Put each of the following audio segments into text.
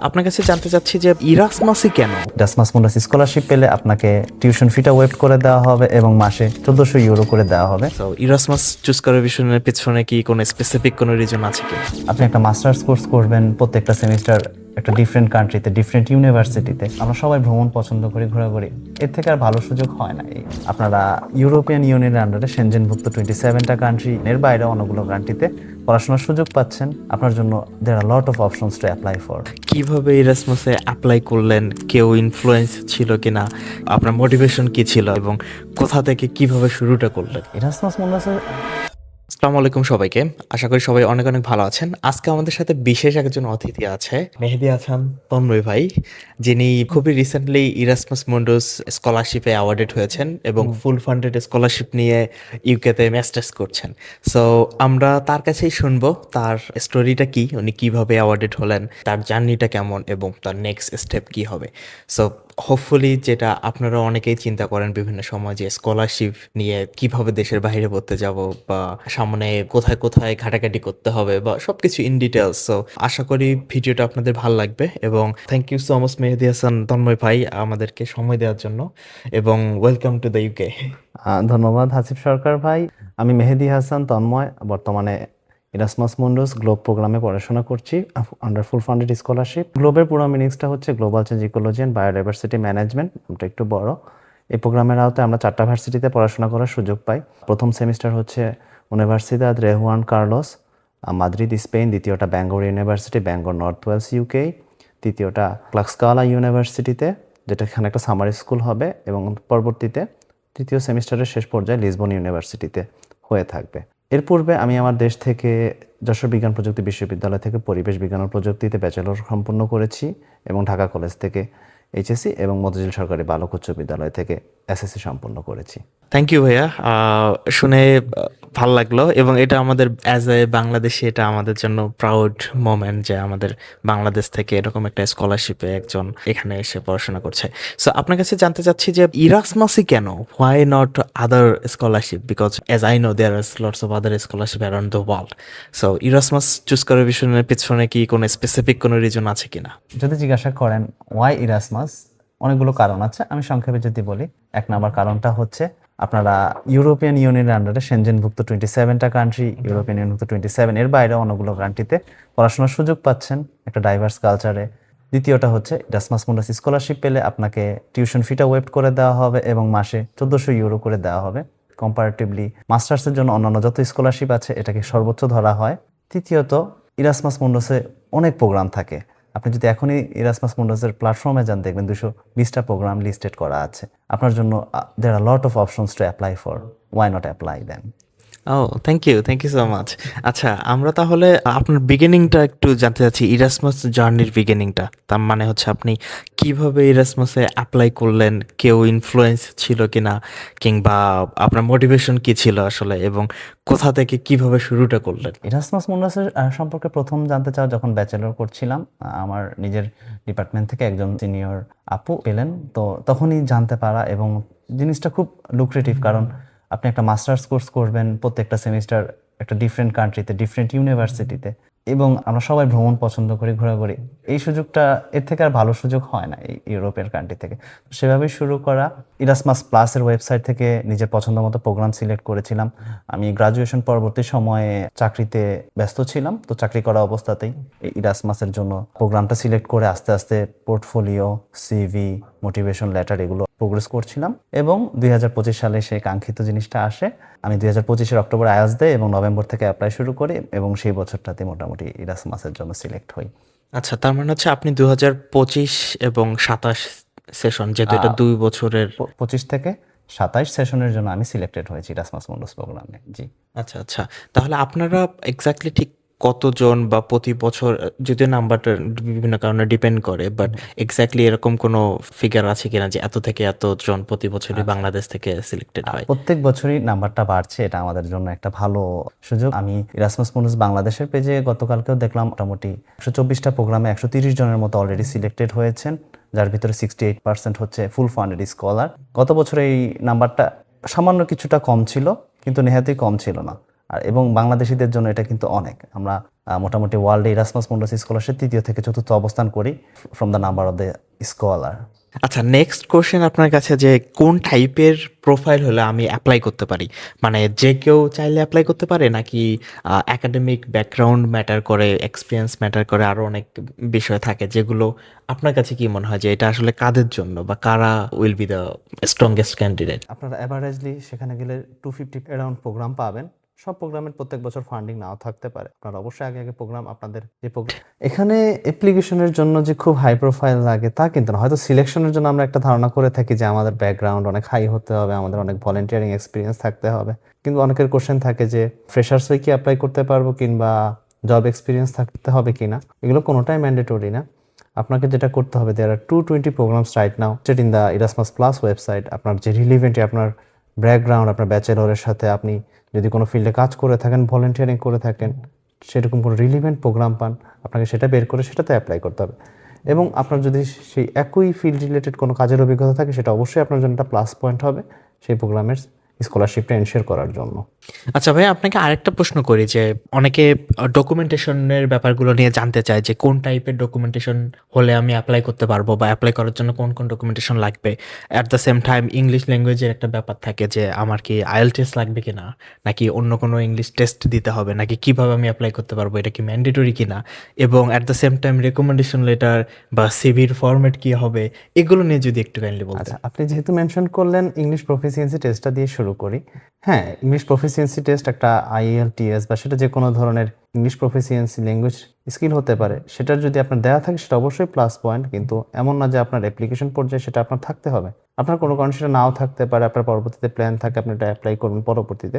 আপনার কাছে জানতে চাচ্ছি যে ইরাসমাসই কেন? ইরাসমাস মুন্ডাস স্কলারশিপ পেলে আপনাকে টিউশন ফিটা ওয়েভ করে দেওয়া হবে এবং মাসে 1400 ইউরো করে দেওয়া হবে। তো ইরাসমাস চুজ করার পিছনে কি কোনো স্পেসিফিক কোনো রিজন আছে কি? আপনি একটা মাস্টার্স কোর্স করবেন প্রত্যেকটা সেমিস্টার একটা ডিফারেন্ট কান্ট্রিতে, ডিফারেন্ট ইউনিভার্সিটিতে। আমরা সবাই ভ্রমণ পছন্দ করি, ঘোরাঘুরি। এর থেকে আর ভালো সুযোগ হয় না। আপনারা ইউরোপিয়ান ইউনিয়নের আন্ডারে সেনজেনভুক্ত 27টা কান্ট্রি এর বাইরে অনেকগুলো কান্ট্রিতে পড়াশোনার সুযোগ পাচ্ছেন। আপনার জন্য there are lot of options to apply for. কিভাবে ইরাসমাসে অ্যাপ্লাই করলেন? কেউ ইনফ্লুয়েন্স ছিল কিনা? আপনার মোটিভেশন কি ছিল এবং কোথা থেকে কিভাবে শুরুটা করলেন? ইরাসমাস মুন্ডাসের আসসালামু আলাইকুম সবাইকে। আশা করি সবাই অনেক অনেক ভালো আছেন। আজকে আমাদের সাথে বিশেষ একজন অতিথি আছে, মেহেদী হাসান তন্ময় ভাই, যিনি খুবই রিসেন্টলি ইরাসমাস মুন্ডাস স্কলারশিপে অ্যাওয়ার্ডেড হয়েছেন এবং ফুল ফান্ডেড স্কলারশিপ নিয়ে ইউকেতে মাস্টার্স করছেন। সো আমরা তার কাছেই শুনবো তার স্টোরিটা কি, উনি কিভাবে অ্যাওয়ার্ডেড হলেন, তার জার্নিটা কেমন এবং তার নেক্সট স্টেপ কি হবে। সো হোপফুলি যেটা আপনারা অনেকেই চিন্তা করেন বিভিন্ন সময় যে স্কলারশিপ নিয়ে কিভাবে দেশের বাইরে পড়তে যাব বা সামনে কোথায় কোথায় ঘাটাঘাটি করতে হবে বা সবকিছু ইন ডিটেলস। সো আশা করি ভিডিওটা আপনাদের ভালো লাগবে এবং থ্যাংক ইউ সো মাচ মেহেদী হাসান তন্ময় ভাই আমাদেরকে সময় দেওয়ার জন্য এবং ওয়েলকাম টু দ্য ইউকে। ধন্যবাদ হাসিফ সরকার ভাই। আমি মেহেদী হাসান তন্ময়, বর্তমানে ইরাসমাস মুন্ডাস গ্লোব প্রোগ্রামে পড়াশোনা করছি আন্ডার ফুল ফান্ডেড স্কলারশিপ। গ্লোবের পুরো মিনিংসটা হচ্ছে global change, ecology and biodiversity management. এটা একটু বড়। এই প্রোগ্রামের আওতায় আমরা 4টা ভার্সিটিতে পড়াশোনা করার সুযোগ পাই। প্রথম সেমিস্টার হচ্ছে ইউনিভার্সিদাদ রে হুয়ান কার্লোস, মাদ্রিদ, স্পেন। দ্বিতীয়টা Bangor university, Bangor north Wales, UK. তৃতীয়টা ক্লাক্সকালা ইউনিভার্সিটিতে, যেটা এখানে একটা সামার স্কুল হবে, এবং পরবর্তীতে তৃতীয় সেমিস্টারের শেষ পর্যায়ে লিসবন ইউনিভার্সিটিতে হয়ে থাকবে। এর পূর্বে আমি আমার দেশ থেকে যশোর বিজ্ঞান প্রযুক্তি বিশ্ববিদ্যালয় থেকে পরিবেশ বিজ্ঞান ও প্রযুক্তিতে ব্যাচেলর সম্পন্ন করেছি এবং ঢাকা কলেজ থেকে এইচএসসি এবং মতিঝিল সরকারি বালক উচ্চ বিদ্যালয় থেকে এসএসসি সম্পন্ন করেছি। থ্যাংক ইউ ভাইয়া, শুনে ভাল লাগলো এবং এটা আমাদের অ্যাজ এ বাংলাদেশি এটা আমাদের জন্য প্রাউড মোমেন্ট যে আমাদের বাংলাদেশ থেকে এরকম একটা স্কলারশিপে একজন এখানে এসে পড়াশোনা করছে। সো আপনার কাছে জানতে চাচ্ছি যে ইরাসমাসই কেন, why not other scholarship? Because as I know there are lots of other scholarship around the world. So Erasmus choose করার পিছনে কি কোনো স্পেসিফিক কোনো রিজন আছে কিনা? যদি জিজ্ঞাসা করেন ওয়াই ইরাসমাস, অনেকগুলো কারণ আছে। আমি সংক্ষেপে যদি বলি, 1 নম্বর কারণটা হচ্ছে আপনারা ইউরোপিয়ান ইউনিয়নের আন্ডারে সেনজেনভুক্ত 27টা কান্ট্রি, ইউরোপিয়ান ইউনিয়নভুক্ত 27 এর বাইরে অনেকগুলো কান্ট্রিতে পড়াশোনার সুযোগ পাচ্ছেন একটা ডাইভার্স কালচারে। দ্বিতীয়টা হচ্ছে ইরাসমাস মুন্ডাস স্কলারশিপ পেলে আপনাকে টিউশন ফিটা ওয়েভ করে দেওয়া হবে এবং মাসে 1400 ইউরো করে দেওয়া হবে। কম্পারেটিভলি মাস্টার্সের জন্য অন্যান্য যত স্কলারশিপ আছে এটাকে সর্বোচ্চ ধরা হয়। তৃতীয়ত ইরাসমাস মুন্ডাসে অনেক প্রোগ্রাম থাকে। আপনি যদি এখনই ইরাসমাস মুন্ডাসের প্ল্যাটফর্মে যান, দেখবেন 220টা প্রোগ্রাম লিস্টেড করা আছে। আপনার জন্য there are lot of options to apply for. Why not apply then? ও থ্যাংক ইউ সো মাচ। আচ্ছা, আমরা তাহলে আপনার বিগিনিংটা একটু জানতে চাচ্ছি, ইরাসমাস জার্নির বিগিনিংটা। তার মানে হচ্ছে আপনি কিভাবে ইরাসমাসে অ্যাপ্লাই করলেন? কেউ ইনফ্লুয়েন্স ছিল কিনা, কিংবা আপনার মোটিভেশন কি ছিল আসলে এবং কোথা থেকে কিভাবে শুরুটা করলেন? ইরাসমাস মুন্ডাসের সম্পর্কে প্রথম জানতে চাও যখন ব্যাচেলর করছিলাম, আমার নিজের ডিপার্টমেন্ট থেকে একজন সিনিয়র আপু পেলেন, তো তখনই জানতে পারা। এবং জিনিসটা খুব লুক্রেটিভ, কারণ আপনি একটা মাস্টার্স কোর্স করবেন প্রত্যেকটা সেমিস্টার একটা ডিফারেন্ট কান্ট্রিতে, ডিফারেন্ট ইউনিভার্সিটিতে। এবং আমরা সবাই ভ্রমণ পছন্দ করি, ঘোরাঘুরি। এই সুযোগটা, এর থেকে আর ভালো সুযোগ হয় না এই ইউরোপের কান্ট্রি থেকে। সেভাবেই শুরু করা। ইরাসমাস প্লাসের ওয়েবসাইট থেকে নিজের পছন্দ মতো প্রোগ্রাম সিলেক্ট করেছিলাম। আমি গ্রাজুয়েশন পরবর্তী সময়ে চাকরিতে ব্যস্ত ছিলাম, তো চাকরি করা অবস্থাতেই এই ইরাসমাসের জন্য প্রোগ্রামটা সিলেক্ট করে আস্তে আস্তে পোর্টফোলিও, সিভি, মোটিভেশন লেটার এগুলো প্রোগ্রেস করছিলাম। এবং 2025 সালে সেই কাঙ্ক্ষিত জিনিসটা আসে। আমি 2025-এর অক্টোবর আয়াজ দেয় এবং নভেম্বর থেকে অ্যাপ্লাই শুরু করি এবং সেই বছরটাতে মোটামুটি ইরাসমাসের জন্য সিলেক্ট হই। আচ্ছা, তার মানে হচ্ছে আপনি 2025 এবং 27 সেশন, যেহেতু এটা 2 বছরের। 25 থেকে 27 সেশনের জন্য আমি সিলেক্টেড হয়েছি ইরাসমাস মুন্ডাস প্রোগ্রামে। জি। আচ্ছা আচ্ছা, তাহলে আপনারা এক্স্যাক্টলি ঠিক কতজন বা প্রতি বছর, যদিও নাম্বারটা বিভিন্ন কারণে ডিপেন্ড করে, বাট এক্স্যাক্টলি এরকম কোনো ফিগার আছে কিনা যে এত থেকে এতজন প্রতি বছরই বাংলাদেশ থেকে সিলেক্টেড হয়? প্রত্যেক বছরই নাম্বারটা বাড়ছে, এটা আমাদের জন্য একটা ভালো সুযোগ। আমি ইরাসমাস মুন্ডাস বাংলাদেশের পেজে গতকালকেও দেখলাম মোটামুটি 124টা প্রোগ্রামে 130 জনের মতো অলরেডি সিলেক্টেড হয়েছেন, যার ভিতরে 68% হচ্ছে ফুল ফান্ডেড স্কলার। গত বছর এই নাম্বারটা সামান্য কিছুটা কম ছিল, কিন্তু নেহাতই কম ছিল না। আর এবং বাংলাদেশিদের জন্য এটা কিন্তু অনেক। আমরা মোটামুটি ওয়ার্ল্ডে ইরাসমাস মুন্ডাস স্কলারশিপ ৩য় থেকে ৪র্থ অবস্থান করি from the number of the scholar. আচ্ছা, নেক্সট কোশ্চেন আপনার কাছে যে কোন টাইপের প্রোফাইল হলে আমি অ্যাপ্লাই করতে পারি? মানে যে কেউ চাইলে অ্যাপ্লাই করতে পারে নাকি একাডেমিক ব্যাকগ্রাউন্ড ম্যাটার করে, এক্সপিরিয়েন্স ম্যাটার করে, আরও অনেক বিষয় থাকে যেগুলো আপনার কাছে কি মনে হয় যে এটা আসলে কাদের জন্য বা কারা will be the strongest candidate? আপনারা অ্যাভারেজলি সেখানে গেলে 250 অ্যারাউন্ড প্রোগ্রাম পাবেন। সব প্রোগ্রামের প্রত্যেক বছর ফান্ডিং নাও থাকতে পারে। আপনারা অবশ্যই আগে আগে প্রোগ্রাম আপনাদের যে প্রোগ্রাম এখানে অ্যাপ্লিকেশনের জন্য যে খুব হাই প্রোফাইল লাগে তা কিন্তু না। হয়তো সিলেকশনের জন্য আমরা একটা ধারণা করে থাকি যে আমাদের ব্যাকগ্রাউন্ড অনেক হাই হতে হবে, আমাদের অনেক ভলেন্টিয়ারিং এক্সপিরিয়েন্স থাকতে হবে। কিন্তু অনেকের কোশ্চেন থাকে যে ফ্রেশার্স হয়ে কি অ্যাপ্লাই করতে পারবো কিংবা জব এক্সপিরিয়েন্স থাকতে হবে কিনা। এগুলো কোনোটাই ম্যান্ডেটরি না। আপনাকে যেটা করতে হবে, দেয়ার আর 220 programs right now set in the Erasmus plus website. আপনার যে রিলিভেন্টে আপনার ব্যাকগ্রাউন্ড, আপনার ব্যাচেলরের সাথে আপনি যদি কোনো ফিল্ডে কাজ করে থাকেন, ভলেন্টিয়ারিং করে থাকেন, সেরকম কোনো রিলিভেন্ট প্রোগ্রাম পান, আপনাকে সেটা বের করে সেটাতে অ্যাপ্লাই করতে হবে। এবং আপনার যদি সেই একই ফিল্ড রিলেটেড কোনো কাজের অভিজ্ঞতা থাকে, সেটা অবশ্যই আপনার জন্য একটা প্লাস পয়েন্ট হবে সেই প্রোগ্রামের স্কলারশিপটা এনশিওর করার জন্য। আচ্ছা ভাই, আপনাকে আরেকটা প্রশ্ন করি যে অনেকে ডকুমেন্টেশনের ব্যাপারগুলো নিয়ে জানতে চায় যে কোন টাইপের ডকুমেন্টেশন হলে আমি অ্যাপ্লাই করতে পারবো বা অ্যাপ্লাই করার জন্য কোন কোন ডকুমেন্টেশন লাগবে। At the same time English ল্যাঙ্গুয়েজের একটা ব্যাপার থাকে যে আমার কি আইএলটিএস লাগবে কিনা, নাকি অন্য কোনো ইংলিশ টেস্ট দিতে হবে, নাকি কিভাবে আমি অ্যাপ্লাই করতে পারবো, এটা কি ম্যান্ডেটরি কিনা, এবং at the same time recommendation letter বা সিভির ফরম্যাট কি হবে, এগুলো নিয়ে যদি একটু কাইন্ডলি বলতেন। আচ্ছা, আপনি যেহেতু মেনশন করলেন ইংলিশ প্রফিসিয়েন্সি টেস্টটা দিয়ে শুরু করি। হ্যাঁ, ইংলিশ প্রফিসিয়েন্সি টেস্ট একটা আইএলটিএস বা সেটা যে কোনো ধরনের ইংলিশ প্রফিসিয়েন্সি ল্যাঙ্গুয়েজ স্কিল হতে পারে। সেটার যদি আপনার দেওয়া থাকে সেটা অবশ্যই প্লাস পয়েন্ট, কিন্তু এমন না যে আপনার অ্যাপ্লিকেশন পর্যায়ে সেটা আপনার থাকতে হবে। আপনার কোনো কারণে সেটা নাও থাকতে পারে, আপনার পরবর্তীতে প্ল্যান থাকে আপনি এটা অ্যাপ্লাই করবেন পরবর্তীতে।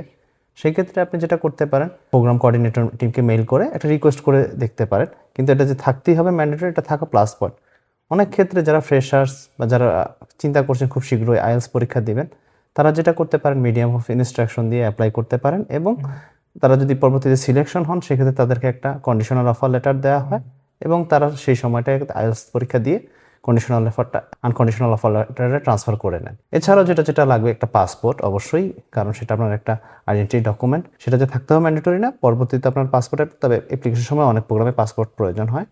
সেই ক্ষেত্রে আপনি যেটা করতে পারেন, প্রোগ্রাম কোঅর্ডিনেটর টিমকে মেইল করে একটা রিকোয়েস্ট করে দেখতে পারেন। কিন্তু এটা যে থাকতেই হবে ম্যান্ডেটরি, এটা থাকা প্লাস পয়েন্ট। অনেক ক্ষেত্রে যারা ফ্রেশার্স বা যারা চিন্তা করছেন খুব শীঘ্রই আইএলটিএস পরীক্ষা দিবেন, তারা যেটা করতে পারেন মিডিয়াম অফ ইনস্ট্রাকশন দিয়ে অ্যাপ্লাই করতে পারেন। এবং তারা যদি পরবর্তীতে সিলেকশন হন, সেক্ষেত্রে তাদেরকে একটা কন্ডিশনাল অফার লেটার দেওয়া হয় এবং তারা সেই সময়টায় আইএলটিএস পরীক্ষা দিয়ে কন্ডিশনাল অফারটা আনকন্ডিশনাল অফার লেটারে ট্রান্সফার করে নেন। এছাড়াও যেটা যেটা লাগবে, একটা পাসপোর্ট অবশ্যই, কারণ সেটা আপনার একটা আইডেন্টিটি ডকুমেন্ট, সেটা যে থাকতে হবে ম্যান্ডেটরি না। পরবর্তীতে আপনার পাসপোর্টের, তবে অ্যাপ্লিকেশন সময় অনেক প্রোগ্রামে পাসপোর্ট প্রয়োজন হয়।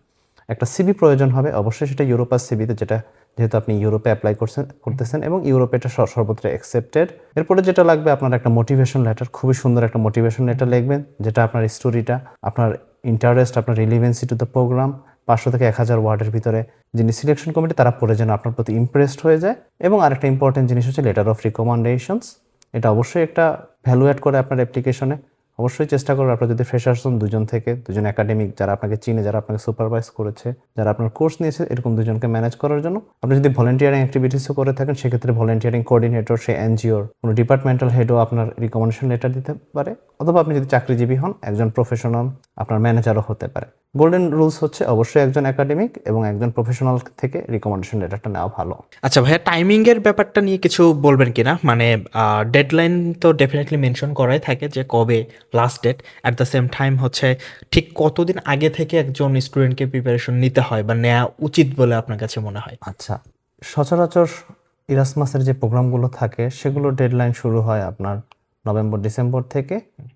একটা সিভি প্রয়োজন হবে অবশ্যই, সেটা ইউরোপাস সিভিতে, যেটা যেহেতু আপনি ইউরোপে অ্যাপ্লাই করতেছেন এবং ইউরোপে এটা সর্বত্র অ্যাকসেপ্টেড। এরপরে যেটা লাগবে আপনার একটা মোটিভেশন লেটার, খুবই সুন্দর একটা মোটিভেশন লেটার লিখবেন, যেটা আপনার স্টোরিটা, আপনার ইন্টারেস্ট, আপনার রিলিভেন্সি টু দ্য প্রোগ্রাম 500 থেকে 1000 ওয়ার্ডের ভিতরে, যিনি সিলেকশন কমিটি তারা পড়ে যেন আপনার প্রতি ইমপ্রেসড হয়ে যায়। এবং আরেকটা ইম্পর্টেন্ট জিনিস হচ্ছে লেটার অফ রিকমেন্ডেশনস। এটা অবশ্যই একটা ভ্যালু অ্যাড করে আপনার অ্যাপ্লিকেশনে। অবশ্যই চেষ্টা করবেন আপনার যদি ফ্রেশার্স হন, দুজন একাডেমিক যারা আপনাকে চিনে, যারা আপনাকে সুপারভাইজ করেছে, যারা আপনার কোর্স নিয়েছে, এরকম দুজনকে ম্যানেজ করার জন্য। আপনি যদি ভলেন্টিয়ারিং অ্যাক্টিভিটিসও করে থাকেন, সেক্ষেত্রে ভলেন্টিয়ারিং কোঅর্ডিনেটর, সে এনজিওর কোনো ডিপার্টমেন্টাল হেডও আপনার রিকমেন্ডেশন লেটার দিতে পারে। অথবা আপনি যদি চাকরিজীবী হন, একজন প্রফেশনাল আপনার ম্যানেজারও হতে পারে। গোল্ডেন রুলস হচ্ছে অবশ্যই একজন একাডেমিক এবং একজন প্রফেশনাল থেকে রিকমেন্ডেশন লেটারটা নেওয়া ভালো। আচ্ছা ভাইয়া, টাইমিং এর ব্যাপারটা নিয়ে কিছু বলবেন কিনা? মানে ডেডলাইন তো ডেফিনেটলি মেনশন করাই থাকে যে কবে last date. At the same time হচ্ছে ঠিক কতদিন আগে থেকে একজন স্টুডেন্টকে প্রিপারেশন নিতে হয় বা নেওয়া উচিত বলে আপনার কাছে মনে হয়? আচ্ছা, সচরাচর ইরাসমাসের যে প্রোগ্রামগুলো থাকে সেগুলো ডেডলাইন শুরু হয় আপনার নভেম্বর ডিসেম্বর থেকে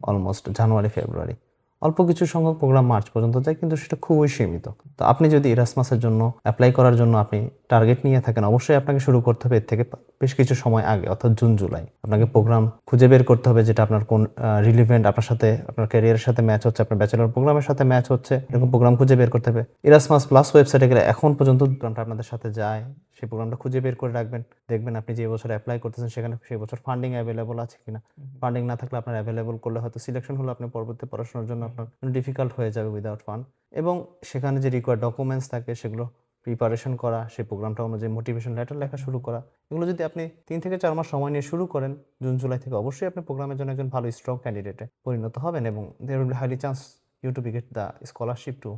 অলমোস্ট জানুয়ারি ফেব্রুয়ারি। অল্প কিছু সংখ্যক প্রোগ্রাম মার্চ পর্যন্ত যায়, কিন্তু সেটা খুবই সীমিত। তো আপনি যদি ইরাসমাসের জন্য অ্যাপ্লাই করার জন্য আপনি টার্গেট নিয়ে থাকেন, অবশ্যই আপনাকে শুরু করতে হবে এর থেকে বেশ কিছু সময় আগে, অর্থাৎ জুন জুলাই। আপনাকে প্রোগ্রাম খুঁজে বের করতে হবে যেটা আপনার কোন রিলিভেন্ট, আপনার সাথে, আপনার ক্যারিয়ারের সাথে ম্যাচ হচ্ছে, আপনার ব্যাচেলর প্রোগ্রামের সাথে ম্যাচ হচ্ছে, এরকম প্রোগ্রাম খুঁজে বের করতে হবে। ইরাসমাস প্লাস ওয়েবসাইটে গেলে এখন পর্যন্ত প্রোগ্রামটা আপনাদের সাথে যায়, সেই প্রোগ্রামটা খুঁজে বের করে রাখবেন। দেখবেন আপনি যে বছর অ্যাপ্লাই করতেছেন সেখানে সেই বছর ফান্ডিং অ্যাভেলেবল আছে কিনা। ফান্ডিং না থাকলে আপনার অ্যাভেলেবল করলে হয়তো সিলেকশন হলো, আপনি পরবর্তী পড়াশোনার জন্য আপনার ডিফিকাল্ট হয়ে যাবে উইদাউট ফান্ড। এবং সেখানে যে রিকোয়ার্ড ডকুমেন্টস থাকে সেগুলো প্রিপারেশন করা, সেই প্রোগ্রামটা অনুযায়ী মোটিভেশন লেটার লেখা শুরু করা, এগুলো যদি আপনি 3 থেকে 4 মাস সময় নিয়ে শুরু করেন জুন জুলাই থেকে, অবশ্যই আপনি প্রোগ্রামের জন্য একজন ভালো স্ট্রং ক্যান্ডিডেটে পরিণত হবেন এবং there will be highly chance you to be get the scholarship too.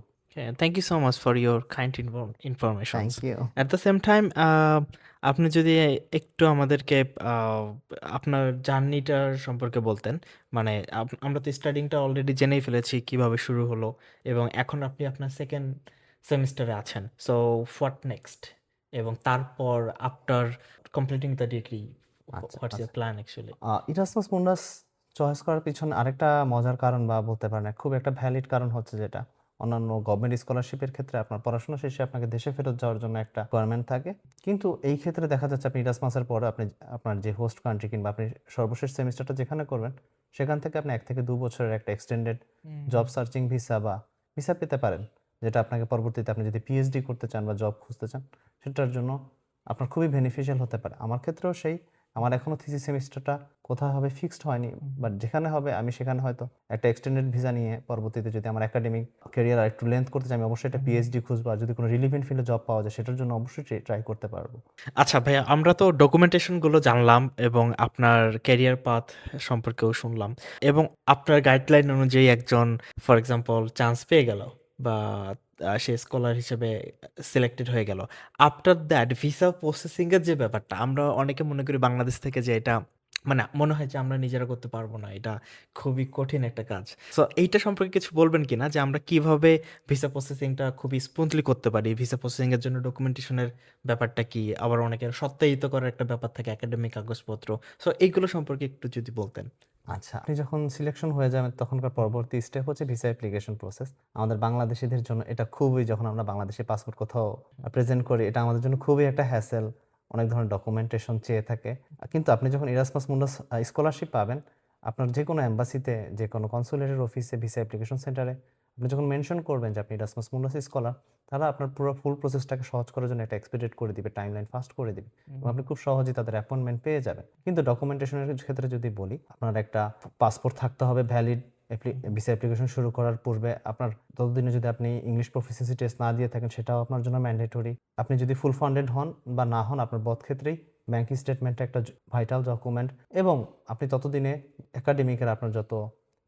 Thank you so much for your kind information. Thank you. At the same time আপনি যদি একটু আমাদেরকে আপনার জার্নিটার সম্পর্কে বলতেন। মানে আমরা তো স্টার্টিংটা অলরেডি জেনেই ফেলেছি কিভাবে শুরু হলো, এবং এখন আপনি আপনার সেকেন্ড সেমিস্টারে আছেন। সো হোয়াট নেক্সট, এবং তারপর আফটার কমপ্লিটিং দ্য ডিগ্রি আচ্ছা হোয়াটস আচ্ছা, your plan actually? Erasmus Mundus choice করার পিছনে আরেকটা মজার কারণ বা বলতে পারেন খুব একটা ভ্যালিড কারণ হচ্ছে যেটা অন্যান্য গভর্নমেন্ট স্কলারশিপের ক্ষেত্রে আপনার পড়াশোনা শেষে আপনাকে দেশে ফেরত যাওয়ার জন্য একটা রিকোয়ারমেন্ট থাকে। কিন্তু এই ক্ষেত্রে দেখা যাচ্ছে আপনি ইরাসমাসের পরে আপনি আপনার যে হোস্ট কান্ট্রি কিংবা আপনি সর্বশেষ সেমিস্টারটা যেখানে করবেন সেখান থেকে আপনি 1 থেকে 2 বছরের একটা এক্সটেন্ডেড জব সার্চিং ভিসা বা ভিসা পেতে পারেন। যেটা আপনাকে পরবর্তীতে আপনি যদি পিএইচডি করতে চান বা জব খুঁজতে চান সেটার জন্য আপনার খুবই বেনিফিশিয়াল হতে পারে। আমার ক্ষেত্রেও সেই আমার এখনো থিসিস সেমিস্টারটা কোথায় হবে ফিক্সড হয়নি। বাট যেখানে হবে আমি সেখানে হয়তো একটা এক্সটেন্ডেড ভিসা নিয়ে পরবর্তীতে যদি আমার একাডেমিক ক্যারিয়ার আরেকটু লেন্থ করতে চাই আমি অবশ্যই একটা পিএইচডি খুঁজবো। আর যদি কোনো রিলিভেন্ট ফিল্ডে জব পাওয়া যায় সেটার জন্য অবশ্যই ট্রাই করতে পারবো। আচ্ছা ভাইয়া, আমরা তো ডকুমেন্টেশনগুলো জানলাম এবং আপনার ক্যারিয়ার পাথ সম্পর্কেও শুনলাম এবং আপনার গাইডলাইন অনুযায়ী একজন ফর এক্সাম্পল চান্স পেয়ে গেল বা সে স্কলার হিসেবে সিলেক্টেড হয়ে গেল। আফটার দ্যাট ভিসা প্রসেসিংয়ের যে ব্যাপারটা, আমরা অনেকে মনে করি বাংলাদেশ থেকে যে এটা মানে মনে হয় যে আমরা নিজেরা করতে পারবো না, এটা খুবই কঠিন একটা কাজ। সো এইটা সম্পর্কে কিছু বলবেন কিনা যে আমরা কিভাবে ভিসা প্রসেসিংটা খুবই স্মুথলি করতে পারি? ভিসা প্রসেসিংয়ের জন্য ডকুমেন্টেশনের ব্যাপারটা কি? আবার অনেকের সত্যায়িত করার একটা ব্যাপার থাকে, একাডেমিক কাগজপত্র। সো এইগুলো সম্পর্কে একটু যদি বলতেন। আচ্ছা, আপনি যখন সিলেকশন হয়ে যাবেন তখনকার পরবর্তী স্টেপ হচ্ছে ভিসা অ্যাপ্লিকেশন প্রসেস। আমাদের বাংলাদেশীদের জন্য এটা খুবই যখন আমরা বাংলাদেশি পাসপোর্ট কোথাও প্রেজেন্ট করি এটা আমাদের জন্য খুবই একটা হ্যাসেল। অনেক ধরনের ডকুমেন্টেশন চেয়ে থাকে। কিন্তু আপনি যখন ইরাসমাস মুন্ডাস স্কলারশিপ পাবেন, আপনার যেকোনো এম্বাসিতে, যেকোনো কনসুলেটের অফিসে, ভিসা অ্যাপ্লিকেশন সেন্টারে আপনি যখন মেনশন করবেন যে আপনি ইরাসমাস মুন্ডাস স্কলার, তারা আপনার পুরো ফুল প্রসেসটাকে সহজ করার জন্য একটা এক্সপিডিট করে দিবে, টাইমলাইন ফাস্ট করে দিবে এবং আপনি খুব সহজেই তাদের অ্যাপয়েন্টমেন্ট পেয়ে যাবেন। কিন্তু ডকুমেন্টেশনের ক্ষেত্রে যদি বলি, আপনার একটা পাসপোর্ট থাকতে হবে ভ্যালিড। ভিসা অ্যাপ্লিকেশন শুরু করার পূর্বে আপনার ততদিনে যদি আপনি ইংলিশ প্রফিসিয়েন্সি টেস্ট না দিয়ে থাকেন সেটাও আপনার জন্য ম্যান্ডেটরি। আপনি যদি ফুল ফান্ডেড হন বা না হন আপনার বোথ ক্ষেত্রেই ব্যাংকিং স্টেটমেন্টটা একটা ভাইটাল ডকুমেন্ট এবং আপনি ততদিনে একাডেমিকের আপনার যত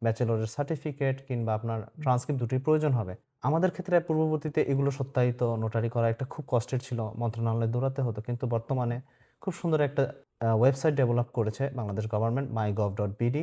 ব্যাচেলরের সার্টিফিকেট কিংবা আপনার ট্রান্সক্রিপ্ট দুটোই প্রয়োজন হবে। আমাদের ক্ষেত্রে পূর্ববর্তীতে এগুলো সত্যায়িত নোটারি করা একটা খুব কষ্টের ছিল, মন্ত্রণালয়ে দৌড়াতে হতো। কিন্তু বর্তমানে খুব সুন্দর একটা ওয়েবসাইট ডেভেলপ করেছে বাংলাদেশ গভর্নমেন্ট, mygov.bd।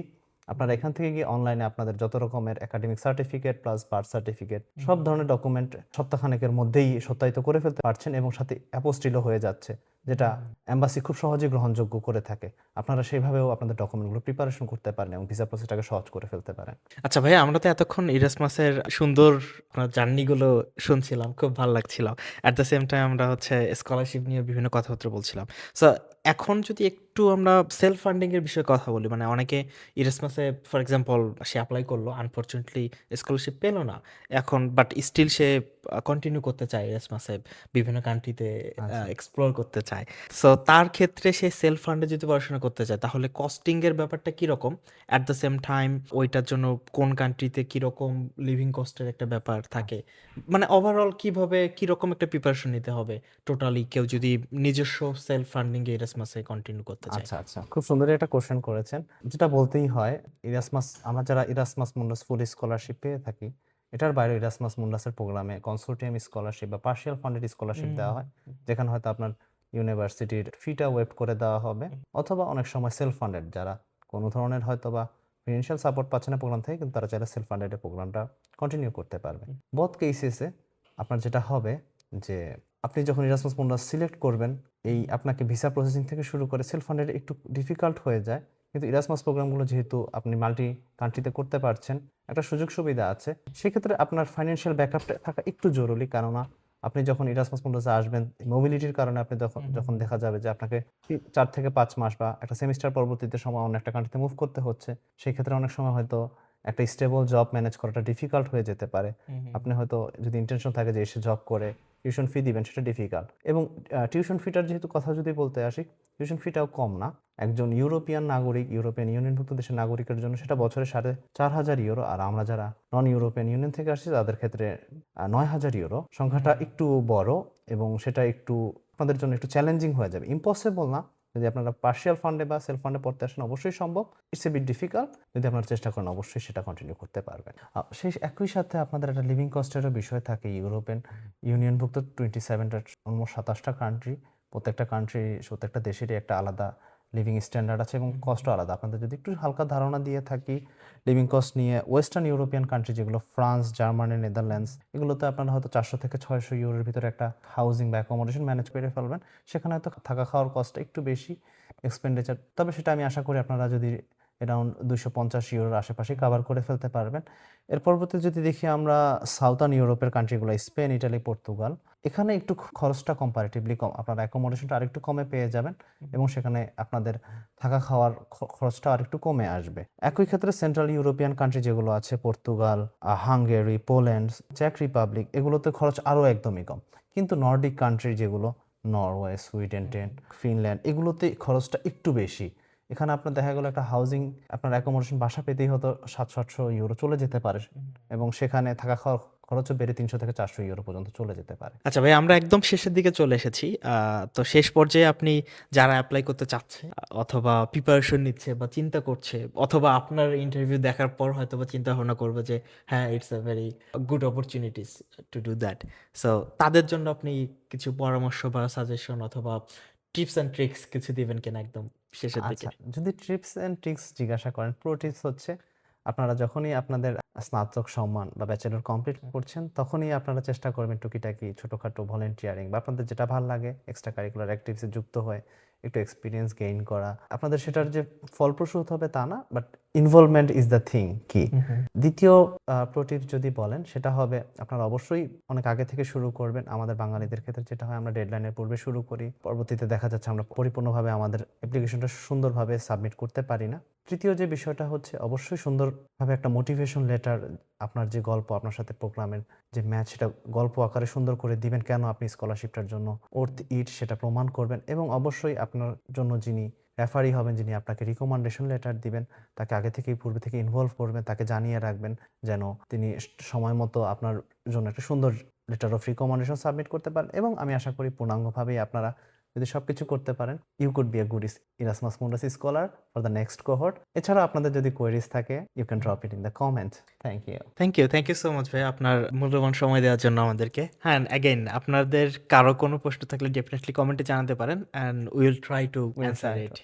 আপনারা এখান থেকে গিয়ে অনলাইনে আপনাদের যত রকমের academic certificate plus birth certificate সব ধরনের ডকুমেন্ট সপ্তাহখানেকের মধ্যেই সত্যায়িত করে ফেলতে পারছেন এবং সাথে অ্যাপোস্টিলও হয়ে যাচ্ছে, যেটা এম্বাসি খুব সহজেই গ্রহণযোগ্য করে থাকে। আপনারা সেইভাবেও আপনাদের ডকুমেন্টগুলো প্রিপারেশন করতে পারেন এবং ভিসা প্রসেসটাকে সহজ করে ফেলতে পারেন। আচ্ছা ভাইয়া, আমরা তো এতক্ষণ ইরাসমাসের সুন্দর আপনার জার্নিগুলো শুনছিলাম, খুব ভালো লাগছিল। অ্যাট দ্য সেম টাইম আমরা হচ্ছে স্কলারশিপ নিয়ে বিভিন্ন কথাবার্তা বলছিলাম। সো এখন যদি একটু আমরা সেলফ ফান্ডিং এর বিষয়ে কথা বলি, মানে অনেকে ইরাসমাসে ফর এক্সাম্পল সে অ্যাপ্লাই করলো, আনফরচুনেটলি স্কলারশিপ পেলো না এখন, বাট স্টিল সে কন্টিনিউ করতে চায় ইরাসমাসে, বিভিন্ন কান্ট্রিতে আচ্ছা। এক্সপ্লোর করতে চায়। সো তার ক্ষেত্রে সে সেলফ ফান্ডে যদি পড়াশোনা করতে চায় তাহলে কস্টিং এর ব্যাপারটা কিরকম? অ্যাট দ্য সেম টাইম ওইটার জন্য কোন কান্ট্রিতে কিরকম লিভিং কস্টের একটা ব্যাপার থাকে, মানে ওভারঅল কিভাবে কিরকম একটা প্রিপারেশন নিতে হবে টোটালি কেউ যদি নিজস্ব সেলফ ফান্ডিং এ এরাসমাসে কন্টিনিউ করতে চায়? আচ্ছা, আচ্ছা। খুব সুন্দর একটা কোয়েশ্চেন করেছেন। যেটা বলতেই হয় আমরা যারা ইরাসমাস মুন্ডাস ফুল স্কলারশিপ পেয়ে থাকি, এটার বাইরেও ইরাসমাস মুন্ডাসের প্রোগ্রামে কনসোর্টিয়াম স্কলারশিপ বা পার্শিয়াল ফান্ডেড স্কলারশিপ দেওয়া হয়। যেখানে হয়তো আপনার ইউনিভার্সিটির ফিটা ওয়েভ করে দেওয়া হবে অথবা অনেক সময় সেলফ ফান্ডেড যারা কোনো ধরনের হয়তোবা ফিনান্সিয়াল সাপোর্ট পাচ্ছে না প্রোগ্রাম থেকে কিন্তু তারা চাইলে সেলফ ফান্ডেড প্রোগ্রামটা কন্টিনিউ করতে পারবে। বোথ কেসেসে আপনার যেটা হবে যে আপনি যখন ইরাসমাস মুন্ডাস সিলেক্ট করবেন আপনাকে ভিসা প্রসেসিং থেকে শুরু করে সেলফ ফান্ডেড একটু ডিফিকাল্ট হয়ে যায়। কিন্তু ইরাসমাস প্রোগ্রামগুলো যেহেতু আপনি মাল্টি কান্ট্রিতে করতে পারছেন, একটা সুযোগ সুবিধা আছে। সেক্ষেত্রে আপনার ফাইন্যান্সিয়াল ব্যাকআপটা থাকা একটু জরুরি। কেননা আপনি যখন ইরাসমাস মুন্ডাসে আসবেন, মোবিলিটির কারণে আপনি যখন দেখা যাবে যে আপনাকে ৪ থেকে ৫ মাস বা একটা সেমিস্টার পরবর্তীতে সময় অন্য একটা কান্ট্রিতে মুভ করতে হচ্ছে। সেক্ষেত্রে অনেক সময় হয়তো একটা স্টেবল জব ম্যানেজ করাটা ডিফিকাল্ট হয়ে যেতে পারে। আপনি হয়তো যদি ইন্টেনশন থাকে যে এসে জব করে টিউশন ফি দিবেন সেটা ডিফিকাল্ট এবং টিউশন ফিটার যেহেতু কথা যদি বলতে আসি, টিউশন ফিটাও কম না। একজন ইউরোপিয়ান নাগরিক, ইউরোপিয়ান ইউনিয়নভুক্ত দেশের নাগরিকের জন্য সেটা বছরে 4,500 ইউরো। আর আমরা যারা নন ইউরোপিয়ান ইউনিয়ন থেকে আসছি তাদের ক্ষেত্রে 9,000 ইউরো। সংখ্যাটা একটু বড় এবং সেটা একটু আপনাদের জন্য একটু চ্যালেঞ্জিং হয়ে যাবে। ইম্পসিবল না, যদি আপনারা পার্শিয়াল ফান্ডে বা সেলফ ফান্ডে পড়তে আসেন অবশ্যই সম্ভব। ইটস এ বিট ডিফিকাল্ট, যদি আপনারা চেষ্টা করেন অবশ্যই সেটা কন্টিনিউ করতে পারবেন। সেই একই সাথে আপনাদের একটা লিভিং কস্টেরও বিষয় থাকে। ইউরোপিয়ান ইউনিয়নভুক্ত 27টা অলমোস্ট 27টা কান্ট্রি, প্রত্যেকটা দেশেরই একটা আলাদা লিভিং স্ট্যান্ডার্ড আছে এবং কস্টও আলাদা। আপনাদের যদি একটু হালকা ধারণা দিয়ে থাকি লিভিং কস্ট নিয়ে, ওয়েস্টার্ন ইউরোপিয়ান কান্ট্রি যেগুলো ফ্রান্স, জার্মানি, নেদারল্যান্ডস, এগুলোতে আপনারা হয়তো 400 থেকে 600 ইউরোর ভিতরে একটা হাউজিং বা অ্যাকোমোডেশন ম্যানেজ করে ফেলবেন। সেখানে হয়তো থাকা খাওয়ার কস্টটা একটু বেশি এক্সপেন্ডিচার, তবে সেটা আমি আশা করি আপনারা যদি অ্যারাউন্ড 250 ইউরোর আশেপাশে কাভার করে ফেলতে পারবেন। এর পরবর্তী যদি দেখি আমরা সাউথার্ন ইউরোপের কান্ট্রিগুলো স্পেন, ইটালি, পর্তুগাল, এখানে একটু খরচটা কম্পারেটিভলি কম। আপনার অ্যাকোমোডেশনটা আরেকটু কমে পেয়ে যাবেন এবং সেখানে আপনাদের থাকা খাওয়ার খরচটা আরেকটু কমে আসবে। একই ক্ষেত্রে সেন্ট্রাল ইউরোপিয়ান কান্ট্রি যেগুলো আছে পর্তুগাল, হাঙ্গেরি, পোল্যান্ড, চেক রিপাবলিক, এগুলোতে খরচ আরও একদমই কম। কিন্তু নর্ডিক কান্ট্রি যেগুলো নরওয়ে, সুইডেন, ফিনল্যান্ড, এগুলোতে খরচটা একটু বেশি। এখানে আপনার দেখা গেল একটা হাউজিং, আপনার অ্যাকোমোডেশন বাসা পেতেই হতো 700-800 ইউরো চলে যেতে পারে এবং সেখানে থাকা খাওয়ার খরচও বেড়ে 300 থেকে 400 ইউরো পর্যন্ত চলে যেতে পারে। আচ্ছা ভাই, আমরা একদম শেষের দিকে চলে এসেছি। তো শেষ পর্যায়ে আপনি যারা অ্যাপ্লাই করতে চাচ্ছে অথবা প্রিপারেশন নিচ্ছে বা চিন্তা করছে অথবা আপনার ইন্টারভিউ দেখার পর হয়তো বা চিন্তা ভাবনা করবে যে হ্যাঁ, it's a very good opportunities to do that. So তাদের জন্য আপনি কিছু পরামর্শ বা সাজেশন অথবা টিপস অ্যান্ড ট্রিক্স কিছু দিবেন কিনা একদম শেষের দিকে? আচ্ছা, যদি ট্রিপস অ্যান্ড ট্রিক্স জিজ্ঞাসা করেন, প্রো টিপস হচ্ছে আপনারা যখনই আপনাদের স্নাতক সম্মান বা ব্যাচেলর কমপ্লিট করছেন, তখনই আপনারা চেষ্টা করবেন টুকিটাকি ছোটোখাটো ভলেন্টিয়ারিং বা আপনাদের যেটা ভালো লাগে এক্সট্রা কারিকুলার অ্যাক্টিভিটিসে যুক্ত হয়ে একটু এক্সপিরিয়েন্স গেইন করা। আপনাদের সেটার যে ফলপ্রসূ হতে হবে তা না, but involvement is the thing কি। দ্বিতীয় প্রো টিপস যদি বলেন, সেটা হবে আপনারা অবশ্যই অনেক আগে থেকে শুরু করবেন। আমাদের বাঙালিদের ক্ষেত্রে যেটা হয়, আমরা ডেডলাইনের পূর্বে শুরু করি, পরবর্তীতে দেখা যাচ্ছে আমরা পরিপূর্ণভাবে আমাদের অ্যাপ্লিকেশনটা সুন্দরভাবে সাবমিট করতে পারি না। তৃতীয় যে বিষয়টা হচ্ছে, অবশ্যই সুন্দরভাবে একটা মোটিভেশন লেটার, আপনার যে গল্প, আপনার সাথে প্রোগ্রামের যে ম্যাচ, সেটা গল্প আকারে সুন্দর করে দিবেন, কেন আপনি স্কলারশিপটার জন্য ওর্থ ইট সেটা প্রমাণ করবেন। এবং অবশ্যই আপনার জন্য যিনি রেফারি হবেন, যিনি আপনাকে রিকমেন্ডেশন লেটার দিবেন, তাকে আগে থেকেই পূর্বে থেকে ইনভলভ করবেন, তাকে জানিয়ে রাখবেন যেন তিনি সময় মতো আপনার জন্য একটা সুন্দর লেটার অফ রিকমেন্ডেশন সাবমিট করতে পারেন। এবং আমি আশা করি পূর্ণাঙ্গভাবেই আপনারা যদি সবকিছু করতে পারেন, you could be a good Erasmus Mundus scholar for the next cohort. এছাড়া আপনাদের যদি কোয়েরিজ থাকে, you can drop it in the comment. Thank you. Thank you so much ভাই, আপনার মূল্যবান সময় দেওয়ার জন্য আমাদেরকে। হ্যাঁ, অ্যাগেন আপনাদের কারো কোনো প্রশ্ন থাকলে ডেফিনেটলি কমেন্টে জানাতে পারেন, and will try to answer it.